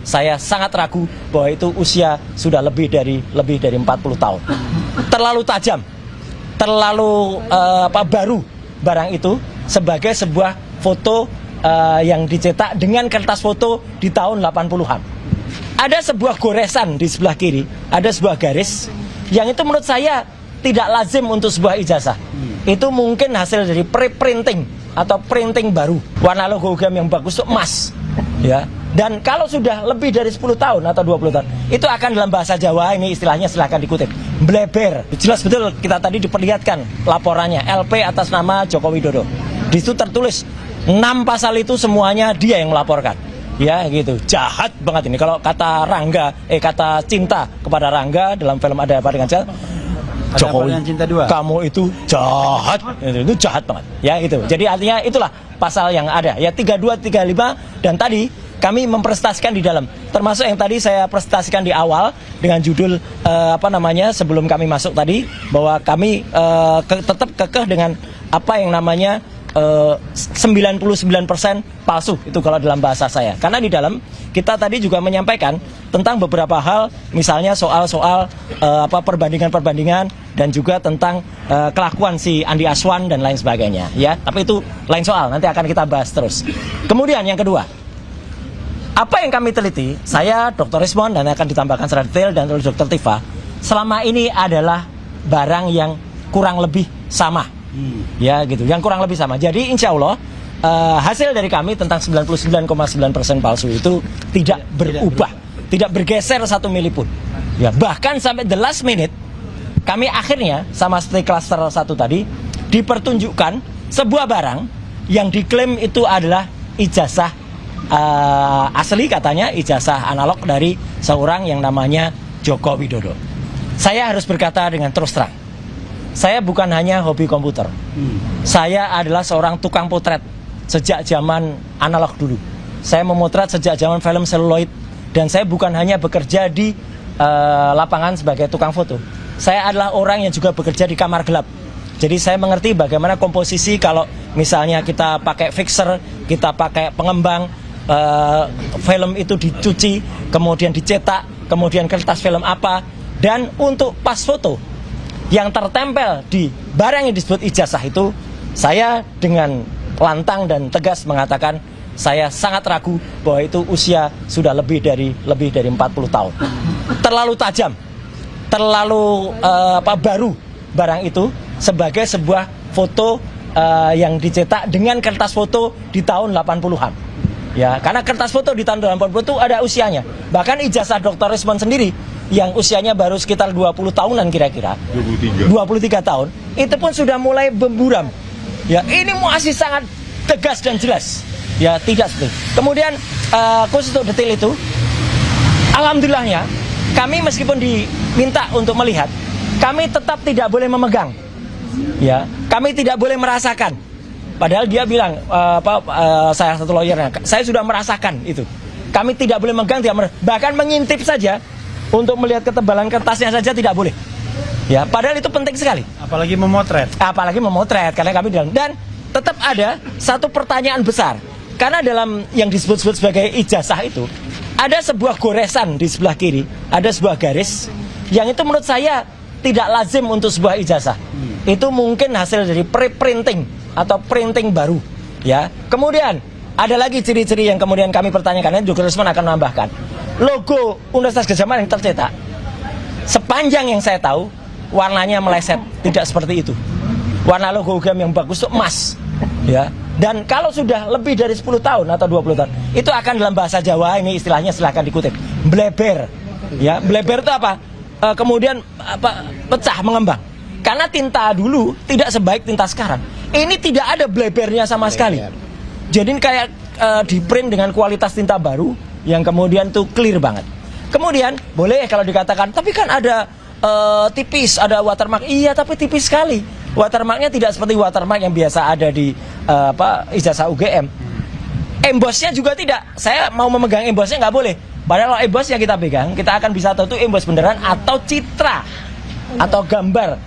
saya sangat ragu bahwa itu usia sudah lebih dari 40 tahun. Terlalu tajam, terlalu baru barang itu sebagai sebuah foto yang dicetak dengan kertas foto di tahun 80-an. Ada sebuah goresan di sebelah kiri, ada sebuah garis yang itu menurut saya tidak lazim untuk sebuah ijazah. Itu mungkin hasil dari pre-printing atau printing baru. Warna logam yang bagus itu emas, ya. Dan kalau sudah lebih dari 10 tahun atau 20 tahun, itu akan dalam bahasa Jawa, ini istilahnya silahkan dikutip, bleber. Jelas betul kita tadi diperlihatkan laporannya, LP atas nama Joko Widodo. Di situ tertulis 6 pasal itu semuanya dia yang melaporkan. Ya gitu, jahat banget ini. Kalau kata kata cinta kepada Rangga dalam film Ada Apa Dengan Cinta, Jokowi, Cinta 2. Kamu itu jahat, itu jahat banget. Ya gitu. Jadi artinya itulah pasal yang ada. Ya 32, 35 dan tadi kami mempresentasikan di dalam, termasuk yang tadi saya presentasikan di awal dengan judul sebelum kami masuk tadi, bahwa kami tetap kekeh dengan apa yang namanya 99% palsu, itu kalau dalam bahasa saya. Karena di dalam kita tadi juga menyampaikan tentang beberapa hal, misalnya soal-soal perbandingan-perbandingan dan juga tentang kelakuan si Andi Aswan dan lain sebagainya, ya. Tapi itu lain soal, nanti akan kita bahas terus. Kemudian yang kedua, apa yang kami teliti, saya Dr. Rismon dan akan ditambahkan secara detail dan oleh Dr. Tifa, selama ini adalah barang yang kurang lebih sama. Ya gitu, yang kurang lebih sama. Jadi insya Allah hasil dari kami tentang 99,9% palsu itu tidak berubah, tidak bergeser 1 mili pun. Ya, bahkan sampai the last minute kami akhirnya sama seperti klaster 1 tadi dipertunjukkan sebuah barang yang diklaim itu adalah ijazah asli, katanya ijazah analog dari seorang yang namanya Joko Widodo. Saya harus berkata dengan terus terang, saya bukan hanya hobi komputer. Saya adalah seorang tukang potret sejak zaman analog dulu. Saya memotret sejak zaman film seluloid. Dan saya bukan hanya bekerja di lapangan sebagai tukang foto. Saya adalah orang yang juga bekerja di kamar gelap. Jadi saya mengerti bagaimana komposisi kalau misalnya kita pakai fixer, kita pakai pengembang, film itu dicuci, kemudian dicetak, kemudian kertas film apa. Dan untuk pas foto yang tertempel di barang yang disebut ijazah itu, saya dengan lantang dan tegas mengatakan saya sangat ragu bahwa itu usia sudah lebih dari 40 tahun. Terlalu tajam, terlalu baru barang itu sebagai sebuah foto yang dicetak dengan kertas foto di tahun 80-an. Ya, karena kertas foto di tahun 80 itu ada usianya. Bahkan ijazah Dr. Rismon sendiri yang usianya baru sekitar 20 tahunan kira-kira, 23 tahun, itu pun sudah mulai berburam. Ya, ini masih sangat tegas dan jelas. Ya, tidak seperti. Kemudian khusus untuk detail itu, alhamdulillahnya kami meskipun diminta untuk melihat, kami tetap tidak boleh memegang. Ya, kami tidak boleh merasakan. Padahal dia bilang, saya satu lawyernya, saya sudah merasakan itu. Kami tidak boleh megang, bahkan mengintip saja. Untuk melihat ketebalan kertasnya saja tidak boleh. Ya, padahal itu penting sekali. Apalagi memotret. Apalagi memotret, karena kami dalam. Dan tetap ada satu pertanyaan besar. Karena dalam yang disebut-sebut sebagai ijazah itu, ada sebuah goresan di sebelah kiri, ada sebuah garis yang itu menurut saya tidak lazim untuk sebuah ijazah. Itu mungkin hasil dari pre-printing atau printing baru. Ya. Kemudian ada lagi ciri-ciri yang kemudian kami pertanyakan, dan Dr. Rismon akan menambahkan. Logo Universitas Gadjah Mada yang tercetak, sepanjang yang saya tahu, warnanya meleset, tidak seperti itu. Warna logam yang bagus itu emas. Ya. Dan kalau sudah lebih dari 10 tahun atau 20 tahun, itu akan dalam bahasa Jawa, ini istilahnya silahkan dikutip, bleber. Ya, bleber itu apa? Kemudian pecah, mengembang. Karena tinta dulu tidak sebaik tinta sekarang. Ini tidak ada blebernya sama sekali. Jadi kayak di print dengan kualitas tinta baru yang kemudian tuh clear banget. Kemudian boleh kalau dikatakan, tapi kan ada tipis, ada watermark. Iya, tapi tipis sekali. Watermarknya tidak seperti watermark yang biasa ada di ijazah UGM. Embossnya juga tidak. Saya mau memegang embossnya nggak boleh. Padahal kalau emboss yang kita pegang, kita akan bisa tahu itu emboss beneran atau citra atau gambar.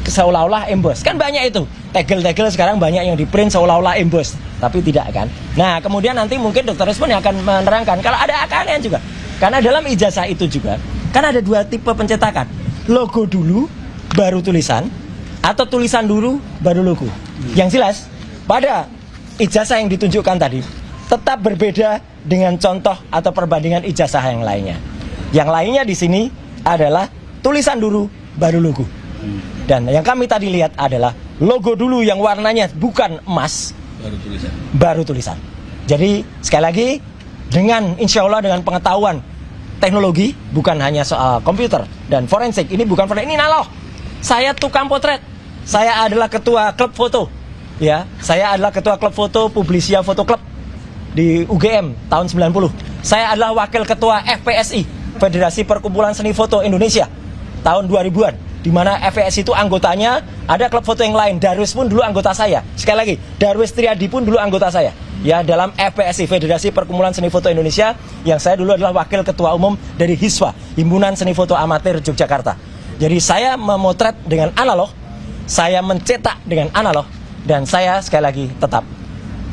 seolah-olah emboss. Kan banyak itu. Tegel-tegel sekarang banyak yang di print seolah-olah emboss, tapi tidak kan. Nah, kemudian nanti mungkin Dr. Respon yang akan menerangkan kalau ada keanehan juga. Karena dalam ijazah itu juga kan ada 2 tipe pencetakan. Logo dulu baru tulisan, atau tulisan dulu baru logo. Yang jelas pada ijazah yang ditunjukkan tadi tetap berbeda dengan contoh atau perbandingan ijazah yang lainnya. Yang lainnya di sini adalah tulisan dulu baru logo. Dan yang kami tadi lihat adalah logo dulu yang warnanya bukan emas, baru tulisan. Jadi sekali lagi, dengan insya Allah dengan pengetahuan teknologi, bukan hanya soal komputer dan forensik, ini bukan forensik, ini naloh. Saya tukang potret, saya adalah ketua klub foto, ya, saya adalah ketua klub foto Publisia Foto Club di UGM tahun 90. Saya adalah wakil ketua FPSI, Federasi Perkumpulan Seni Foto Indonesia, tahun 2000-an, di mana FPSI itu anggotanya ada klub foto yang lain. Darwis pun dulu anggota saya. Sekali lagi, Darwis Triadi pun dulu anggota saya. Ya, dalam FPSI, Federasi Perkumpulan Seni Foto Indonesia, yang saya dulu adalah wakil ketua umum dari HISWA, Himpunan Seni Foto Amatir Yogyakarta. Jadi saya memotret dengan analog, saya mencetak dengan analog, dan saya sekali lagi tetap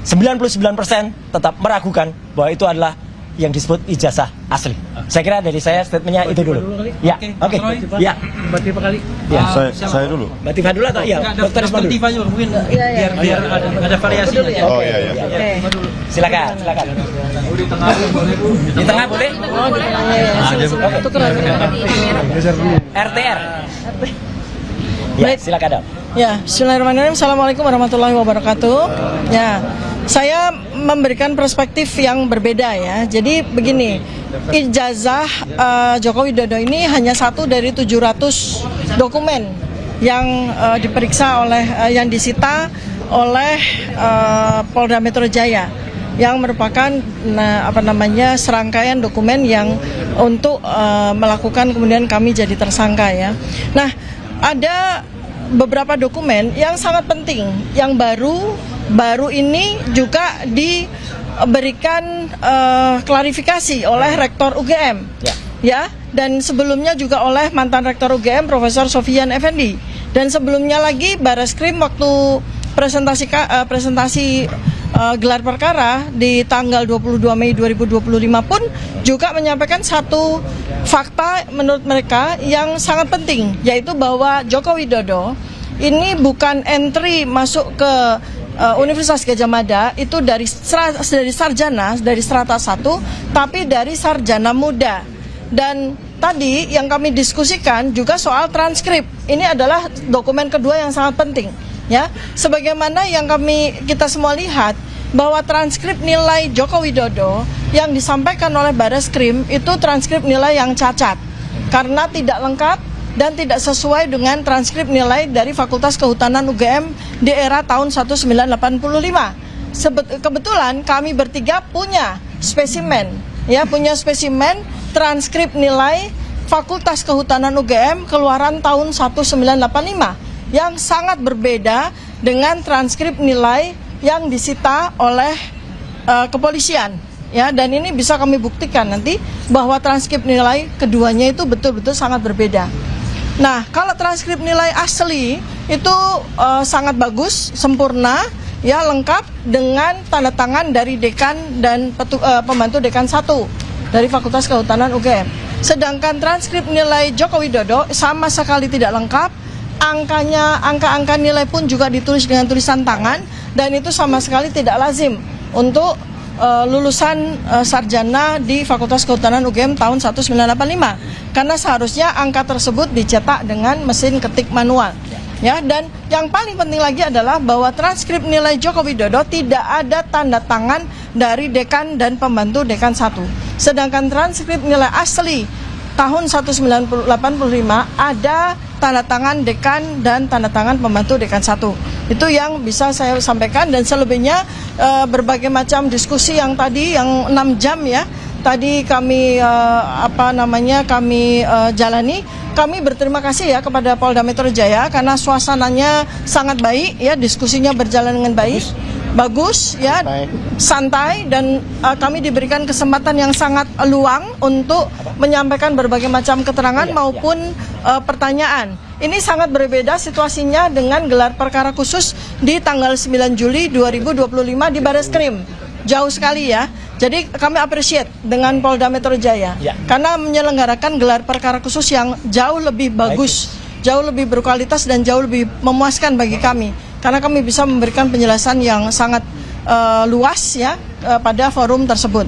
99% tetap meragukan bahwa itu adalah yang disebut ijazah asli. Saya kira dari saya statementnya itu dulu. Ya, oke. Ya. Mbak Tifa kali. Ya. Saya dulu. Mbak Tifa dulu atau iya? Dokter Risma dulu. Tifa juga mungkin biar ada variasi. Oh iya. Silakan. Di tengah boleh? Oh, di tengah. Tukeran. RTR. Ya, silakan dong. Ya, bismillahirrahmanirrahim. Assalamualaikum warahmatullahi wabarakatuh. Ya, saya memberikan perspektif yang berbeda ya. Jadi begini, ijazah Joko Widodo ini hanya satu dari 700 dokumen yang diperiksa oleh yang disita oleh Polda Metro Jaya, yang merupakan serangkaian dokumen yang untuk melakukan kemudian kami jadi tersangka ya. Nah, ada beberapa dokumen yang sangat penting yang baru ini juga diberikan klarifikasi oleh Rektor UGM ya, dan sebelumnya juga oleh mantan Rektor UGM Profesor Sofian Effendi, dan sebelumnya lagi Bareskrim waktu presentasi gelar perkara di tanggal 22 Mei 2025 pun juga menyampaikan satu fakta menurut mereka yang sangat penting, yaitu bahwa Joko Widodo ini bukan entry masuk ke Universitas Gadjah Mada itu dari sarjana, dari strata 1, tapi dari sarjana muda. Dan tadi yang kami diskusikan juga soal transkrip. Ini adalah dokumen kedua yang sangat penting. Ya, sebagaimana yang kita semua lihat bahwa transkrip nilai Joko Widodo yang disampaikan oleh Bareskrim itu transkrip nilai yang cacat karena tidak lengkap dan tidak sesuai dengan transkrip nilai dari Fakultas Kehutanan UGM di era tahun 1985. Kebetulan kami bertiga punya spesimen transkrip nilai Fakultas Kehutanan UGM keluaran tahun 1985 yang sangat berbeda dengan transkrip nilai yang disita oleh kepolisian ya, dan ini bisa kami buktikan nanti bahwa transkrip nilai keduanya itu betul-betul sangat berbeda. Nah, kalau transkrip nilai asli itu sangat bagus, sempurna ya, lengkap dengan tanda tangan dari dekan dan pembantu dekan 1 dari Fakultas Kehutanan UGM. Sedangkan transkrip nilai Joko Widodo sama sekali tidak lengkap. Angka-angka nilai pun juga ditulis dengan tulisan tangan, dan itu sama sekali tidak lazim untuk lulusan sarjana di Fakultas Kehutanan UGM tahun 1985, karena seharusnya angka tersebut dicetak dengan mesin ketik manual ya. Dan yang paling penting lagi adalah bahwa transkrip nilai Joko Widodo tidak ada tanda tangan dari dekan dan pembantu dekan 1, sedangkan transkrip nilai asli tahun 1985 ada tanda tangan dekan dan tanda tangan pembantu dekan 1. Itu yang bisa saya sampaikan, dan selebihnya berbagai macam diskusi yang tadi yang 6 jam ya tadi kami jalani. Kami berterima kasih ya kepada Polda Metro Jaya karena suasananya sangat baik ya, diskusinya berjalan dengan bagus ya, santai, dan kami diberikan kesempatan yang sangat luang untuk menyampaikan berbagai macam keterangan maupun pertanyaan. ini sangat berbeda situasinya dengan gelar perkara khusus di tanggal 9 Juli 2025 di Bareskrim. Jauh sekali ya. Jadi kami appreciate dengan Polda Metro Jaya Ya. karena menyelenggarakan gelar perkara khusus yang jauh lebih bagus, jauh lebih berkualitas dan jauh lebih memuaskan bagi kami. Karena kami bisa memberikan penjelasan yang sangat luas ya pada forum tersebut.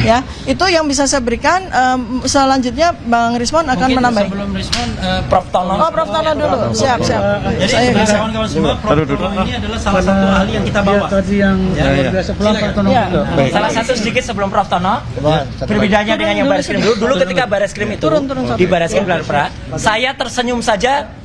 Ya, itu yang bisa saya berikan. Selanjutnya Bang Rismon akan Mungkin menambah. sebelum respon, Prof Tono. Oh, Prof Tono dulu. Siap. jadi Saya bisa. kawan-kawan semua, Prof Tono ini adalah salah satu ahli yang kita bawa. Tadi yang luar biasa pulang Pak Tono Ya. juga. Salah satu sedikit sebelum Prof Tono, berbedanya dengan yang Bareskrim dulu ketika Bareskrim itu di Bareskrim gelar perkara, saya tersenyum saja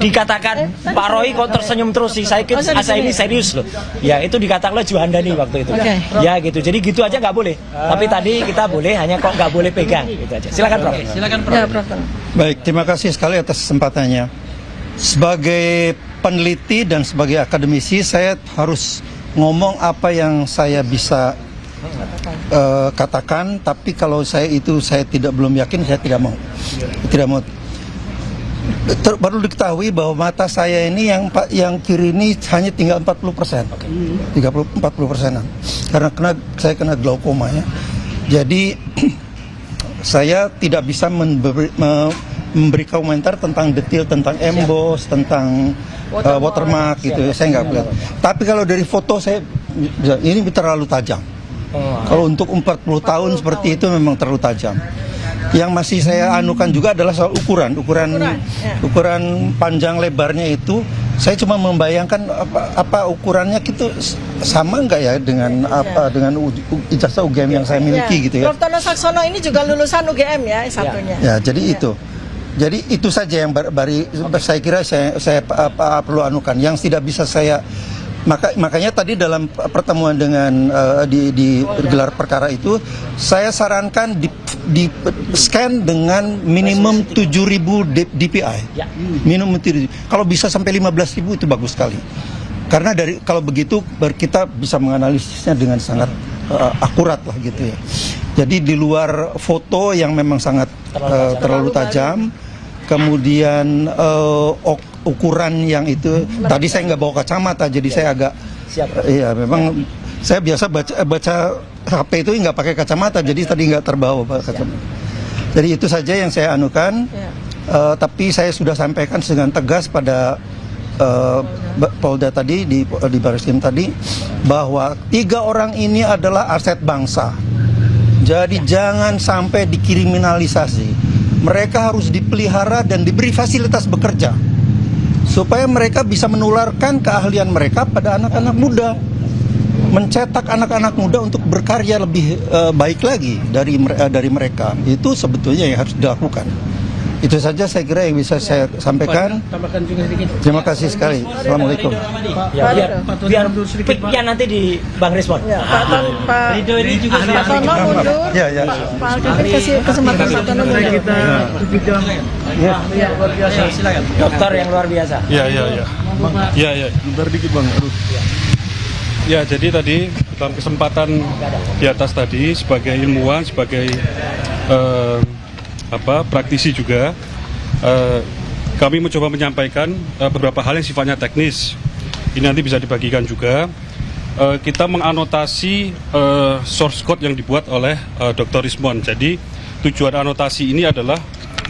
dikatakan Pak Roy kok tersenyum terus sih, saya ini serius loh. Ya itu dikatakan oleh Juhandani waktu itu. Oke. Ya gitu, jadi gitu aja nggak boleh. Tapi tadi kita boleh, hanya kok nggak boleh pegang gitu aja. Silakan Prof. Silakan Prof. Ya, Prof Tono. Baik, terima kasih sekali atas kesempatannya. Sebagai peneliti dan sebagai akademisi, saya harus ngomong apa yang saya bisa katakan. Tapi kalau saya belum yakin, saya tidak mau. Baru diketahui bahwa mata saya ini yang kiri ini hanya tinggal 40%, 40%-an, karena saya kena glaukoma ya. Jadi saya tidak bisa memberi komentar tentang detail tentang emboss, tentang watermark gitu. Saya nggak lihat. Tapi kalau dari foto saya ini terlalu tajam. Kalau untuk 40 tahun seperti itu memang terlalu tajam. Yang masih saya anukan juga adalah soal ukuran panjang lebarnya itu. Saya cuma membayangkan apa ukurannya gitu sama nggak ya dengan dengan ijazah UGM yang saya miliki gitu ya. Prof Tono Saksono ini juga lulusan UGM ya satunya. Ya, jadi itu. Jadi itu saja yang saya kira saya perlu anukan. Yang tidak bisa saya makanya tadi dalam pertemuan dengan di gelar perkara itu saya sarankan di scan dengan minimum 7.000 DPI. Ya. Minimum 7.000. Kalau bisa sampai 15.000 itu bagus sekali. Karena kalau begitu kita bisa menganalisisnya dengan sangat akurat lah gitu ya. Jadi di luar foto yang memang sangat terlalu tajam, kemudian ukuran yang itu tadi saya nggak bawa kacamata, jadi saya agak iya memang saya biasa baca HP itu nggak pakai kacamata, jadi tadi nggak terbawa kacamata. Jadi itu saja yang saya anukan. Tapi saya sudah sampaikan dengan tegas pada Polda tadi di Bareskrim tadi bahwa 3 orang ini adalah aset bangsa. Jadi jangan sampai dikriminalisasi. Mereka harus dipelihara dan diberi fasilitas bekerja supaya mereka bisa menularkan keahlian mereka pada anak-anak muda, mencetak anak-anak muda untuk berkarya lebih baik lagi dari mereka. Itu sebetulnya yang harus dilakukan. Itu saja saya kira yang bisa saya sampaikan. Tambahkan juga sedikit. Terima kasih sekali. Assalamualaikum. Ya, biar nanti di Bang Rismon. Ya, Pak Ridho ini juga Pak Tono mundur. Ya, ya. Pak Alkafir kasih kesempatan Pak Tono mundur. Kita berbicara. Ya, luar biasa. Silakan. Dokter yang luar biasa. Ya. Bentar dikit Bang. Aduh. Ya, jadi tadi dalam kesempatan di atas tadi sebagai ilmuwan, sebagai praktisi juga, kami mencoba menyampaikan beberapa hal yang sifatnya teknis. Ini nanti bisa dibagikan juga. Kita menganotasi source code yang dibuat oleh Dr. Rismon. Jadi tujuan anotasi ini adalah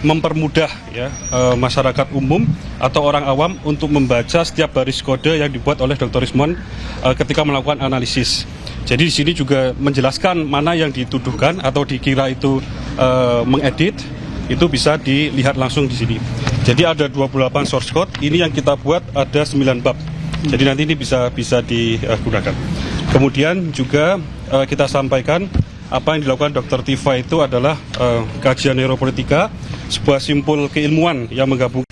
mempermudah ya masyarakat umum atau orang awam untuk membaca setiap baris kode yang dibuat oleh Dr. Rismon ketika melakukan analisis. Jadi di sini juga menjelaskan mana yang dituduhkan atau dikira itu mengedit, itu bisa dilihat langsung di sini. Jadi ada 28 source code, ini yang kita buat ada 9 bab. Jadi nanti ini bisa digunakan. Kemudian juga kita sampaikan apa yang dilakukan Dr. Tifa itu adalah kajian neuropolitika, sebuah simpul keilmuan yang menggabungkan